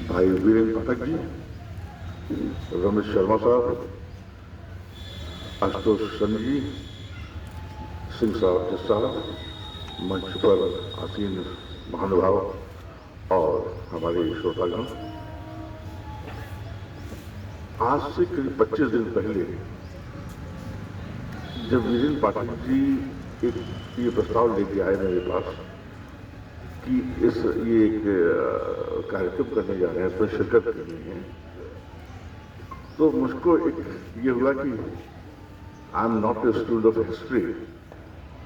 भाई वीरेंद्र पाठक जी, रमेश शर्मा साहब, आशुतोष सन जी, सिंह साहब, मंच पर आसीन महानुभाव और हमारे श्रोतागण, आज से करीब 25 दिन पहले जब वीरेंद्र पाठक जी ये प्रस्ताव लेके आए मेरे पास कि ये एक कार्यक्रम करने जा रहे हैं, इसमें शिरकत करनी है, तो मुझको एक ये हुआ कि I am not a student of history.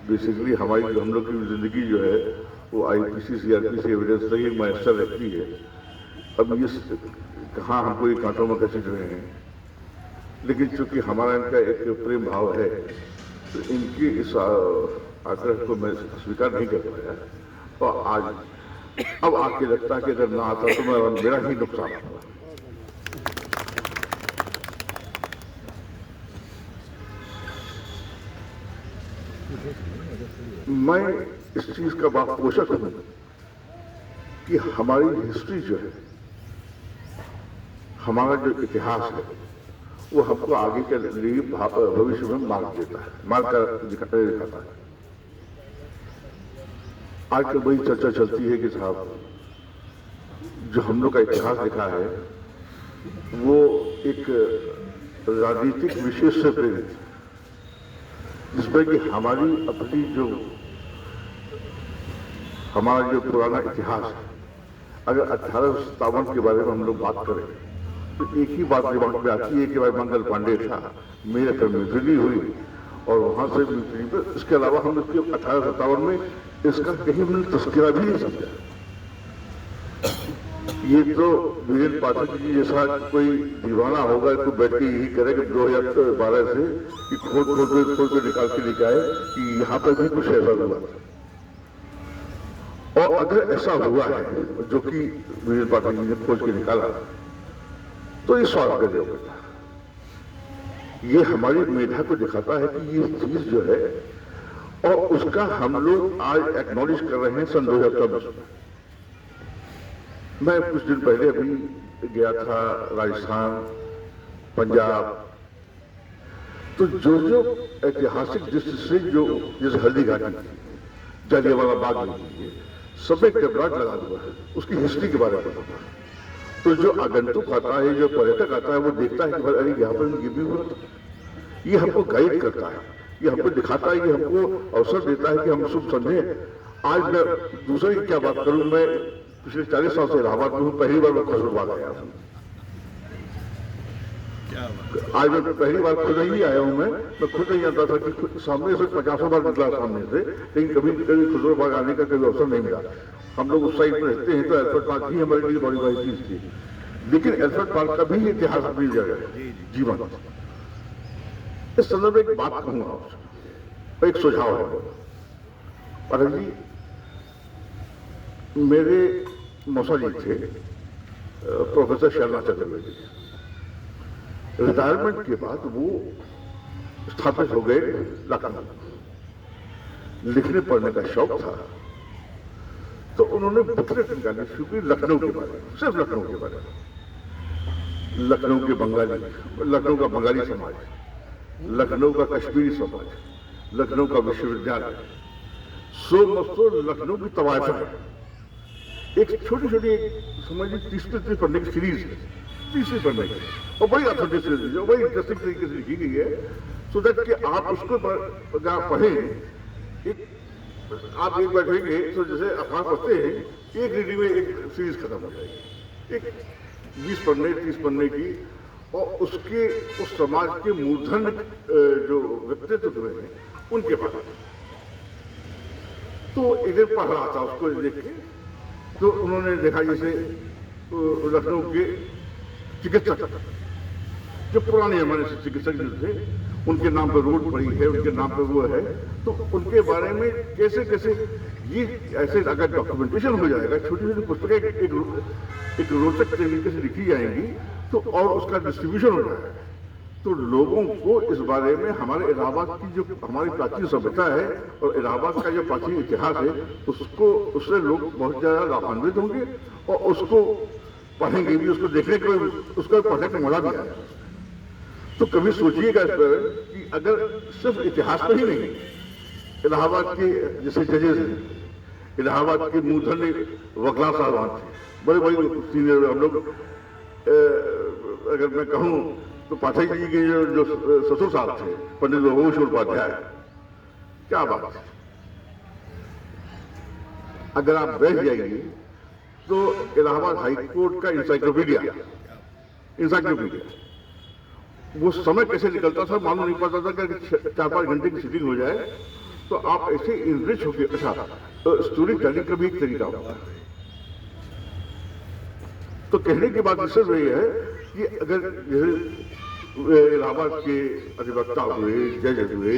Basically हमारी हम लोग की जिंदगी जो है वो आईपीसी सीआरपीसी एविडेंस तक एक मैस्टर रहती है। अब ये कहाँ हमको ये कांटों में घसीट रहे हैं, लेकिन चूंकि हमारा इनका एक प्रेम भाव है तो इनके इस आग्रह को मैं स्वीकार नहीं कर पाया। और आज अब आके लगता है कि अगर ना आता तो मेरा ही नुकसान होगा। मैं इस चीज का बात पोषक हूं कि हमारी हिस्ट्री जो है, हमारा जो इतिहास है, वो हमको आगे के लिए भविष्य में मार्ग देता है, मार्ग का दिखाता है। आज तो बड़ी चर्चा चलती है कि साहब जो हम लोग का इतिहास लिखा है वो एक राजनीतिक विषय से प्रेरित है, जिसमें कि हमारा जो पुराना इतिहास है, अगर 1857 के बारे में हम लोग बात करें तो एक ही बात दिमाग में आती है कि भाई मंगल पांडे था, मेरे पर म्यूटनी हुई और वहां से म्यूटनी पर, इसके अलावा हम लोग 1857 में इसका कहीं हमने तस्करा भी नहीं समझा। ये तो वीरेंद्र पाठक जी जैसा कोई दीवाना होगा तो बैठ के यही करे कि 2012 से कि खोद के निकाल के लेके आए कि यहाँ पर भी कुछ ऐसा हुआ। और अगर ऐसा हुआ है जो कि वीरेंद्र पाठक जी ने खोज के निकाला तो ये स्वागत योग्य था। ये हमारी मेधा को दिखाता है कि ये चीज जो है, और उसका हम लोग आज एक्नॉलेज कर रहे हैं सन 2024 में। मैं कुछ दिन पहले अभी गया था राजस्थान, पंजाब, तो जो ऐतिहासिक दृष्टि से जो जैसे हल्दी घाटी, जलियांवाला बाग, सब एक टेबलाट लगा हुआ है, उसकी हिस्ट्री के बारे में पता है। तो जो आगंतुक आता है, जो पर्यटक आता है, वो देखता है कि भाई अरे यहाँ पर ये भी हुआ था। ये हमको गाइड करता है, ये हमको दिखाता है, ये हमको अवसर देता है कि हम सब समझे। आज मैं दूसरे की क्या बात करूं, मैं पिछले 40 साल से इलाहाबाद में हूं, पहली बार मैं खजूरबाग आया हूं। आज मैं पहली बार खुद ही आया हूं। मैं खुद नहीं आता था कि सामने से 50 बार निकला सामने से, लेकिन कभी खजूरबाग आने का कभी अवसर नहीं मिला। हम लोग उस साइड में रहते हैं तो एल्फर्ड पार्क ही हमारे लिए बड़ी बड़ी चीज थी, लेकिन एल्फर्ड पार्क का भी इतिहास अपनी जगह है, जीवन। इस संदर्भ में एक बात कहूंगा आपसे, एक सुझाव है। पाठक जी, मेरे मौसा जी थे प्रोफेसर शर्मा चतुर्वेदी, रिटायरमेंट के बाद वो स्थापित हो गए लखनऊ। लिखने पढ़ने का शौक था तो उन्होंने बुकलेट निकालनी शुरू की लखनऊ के बारे में, सिर्फ लखनऊ के बारे में। लखनऊ के बंगाली, लखनऊ का बंगाली समाज, लखनऊ का कश्मीरी समाज, लखनऊ का विश्वविद्यालय, सो मस्तो लखनऊ की तवायफा है। एक छोटी छोटी समझिए 30 पढ़ने की सीरीज है, 30 पढ़ने की, और बड़ी अथेंटिक सीरीज है, बड़ी इंटरेस्टिंग तरीके से लिखी गई है, सो दैट कि आप उसको पढ़ें। आप एक बैठेंगे तो जैसे अखबार पढ़ते हैं, एक रीडिंग में एक सीरीज खत्म हो जाएगी, एक 20 पन्ने 30 पन्ने की, और उसके उस समाज के मूर्धन जो व्यक्तित्व हुए हैं उनके बारे में। तो एक दिन पढ़ रहा था उसको देख के, तो उन्होंने देखा जैसे लखनऊ के चिकित्सक, जो पुराने जमाने से चिकित्सक जो थे, उनके नाम पर रोड पड़ी है, उनके नाम पर वो है, तो उनके बारे में कैसे कैसे ये ऐसे अगर डॉक्यूमेंटेशन हो जाएगा, छोटी छोटी पुस्तकें एक रोचक तरीके से लिखी जाएंगी तो, और उसका डिस्ट्रीब्यूशन हो जाएगा, तो लोगों को इस बारे में हमारे इलाहाबाद की जो हमारी प्राचीन सभ्यता है और इलाहाबाद का जो प्राचीन इतिहास है, उससे लोग बहुत ज्यादा लाभान्वित होंगे और उसको पढ़ेंगे भी, उसको देखने को, उसको पढ़ने का मजा भी आएगा। तो कभी सोचिएगा इस पर कि अगर सिर्फ इतिहास पर ही नहीं, इलाहाबाद के जैसे जजेस हैं, इलाहाबाद के मूर्धन्य वकला साहबान थे, बड़े बड़े सीनियर हम लोग, अगर मैं कहूँ तो पाठक जी के जो ससुर साहब थे, पंडित भूषण उपाध्याय, क्या बात है। अगर आप बैठ जाएंगे तो इलाहाबाद हाईकोर्ट का इंसाइक्लोपीडिया, वो समय कैसे निकलता था मालूम नहीं पड़ता था कि 4-5 घंटे की सीटिंग हो जाए तो आप ऐसे इनरिच होके। अच्छा, स्टोरी टेलिंग का भी एक तरीका होता है। तो कहने की बात सिर्फ ये है कि अगर इलाहाबाद के अधिवक्ता हुए, जज हुए,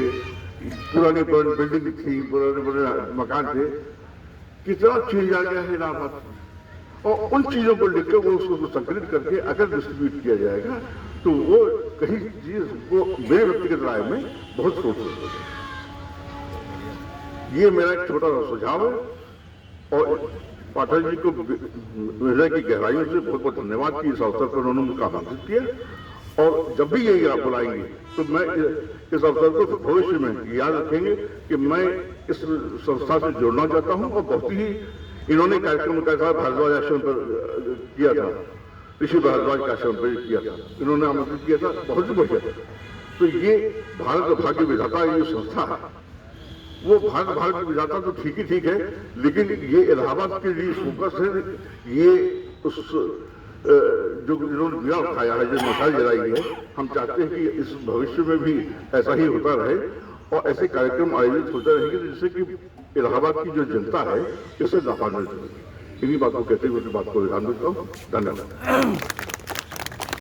पुरानी बिल्डिंग थी, पुराने मकान थे, कितना चेंज आ गया है इलाहाबाद, और उन चीजों को लिखकर वो उसको संकलित करके अगर डिस्ट्रीब्यूट किया जाएगा तो वो कहीं चीज वो मेरे व्यक्तिगत राय में बहुत सोच हो जाएगा। ये मेरा एक छोटा सा सुझाव है, और पाठक जी को हृदय की गहराइयों से बहुत बहुत धन्यवाद कि इस अवसर पर उन्होंने मुझे आमंत्रित किया। और जब भी यही आप बुलाएंगे तो मैं इस अवसर को भविष्य में याद रखेंगे कि मैं इस संस्था से जुड़ना चाहता हूं। और बहुत ही इन्होंने कार्यक्रम का भारद्वाज आश्रम पर किया था, ऋषि भारद्वाज के आश्रम पर किया था, इन्होंने आमंत्रित किया था, बहुत ही बढ़िया। तो ये भारत भाग्य विधाता ये जो संस्था है, वो भारत की विधाता तो ठीक है, लेकिन ये इलाहाबाद के लिए फोकस है। ये उस जो इन्होंने दिया उठाया है, जो मिसाल जलाई है, हम चाहते हैं कि इस भविष्य में भी ऐसा ही होता रहे और ऐसे कार्यक्रम आयोजित होते रहेंगे जिससे कि इलाहाबाद की जो जनता है इससे लाभान्वित होगी। इन्हीं बातों को कहते हुए बात को विराम देता हूँ। धन्यवाद।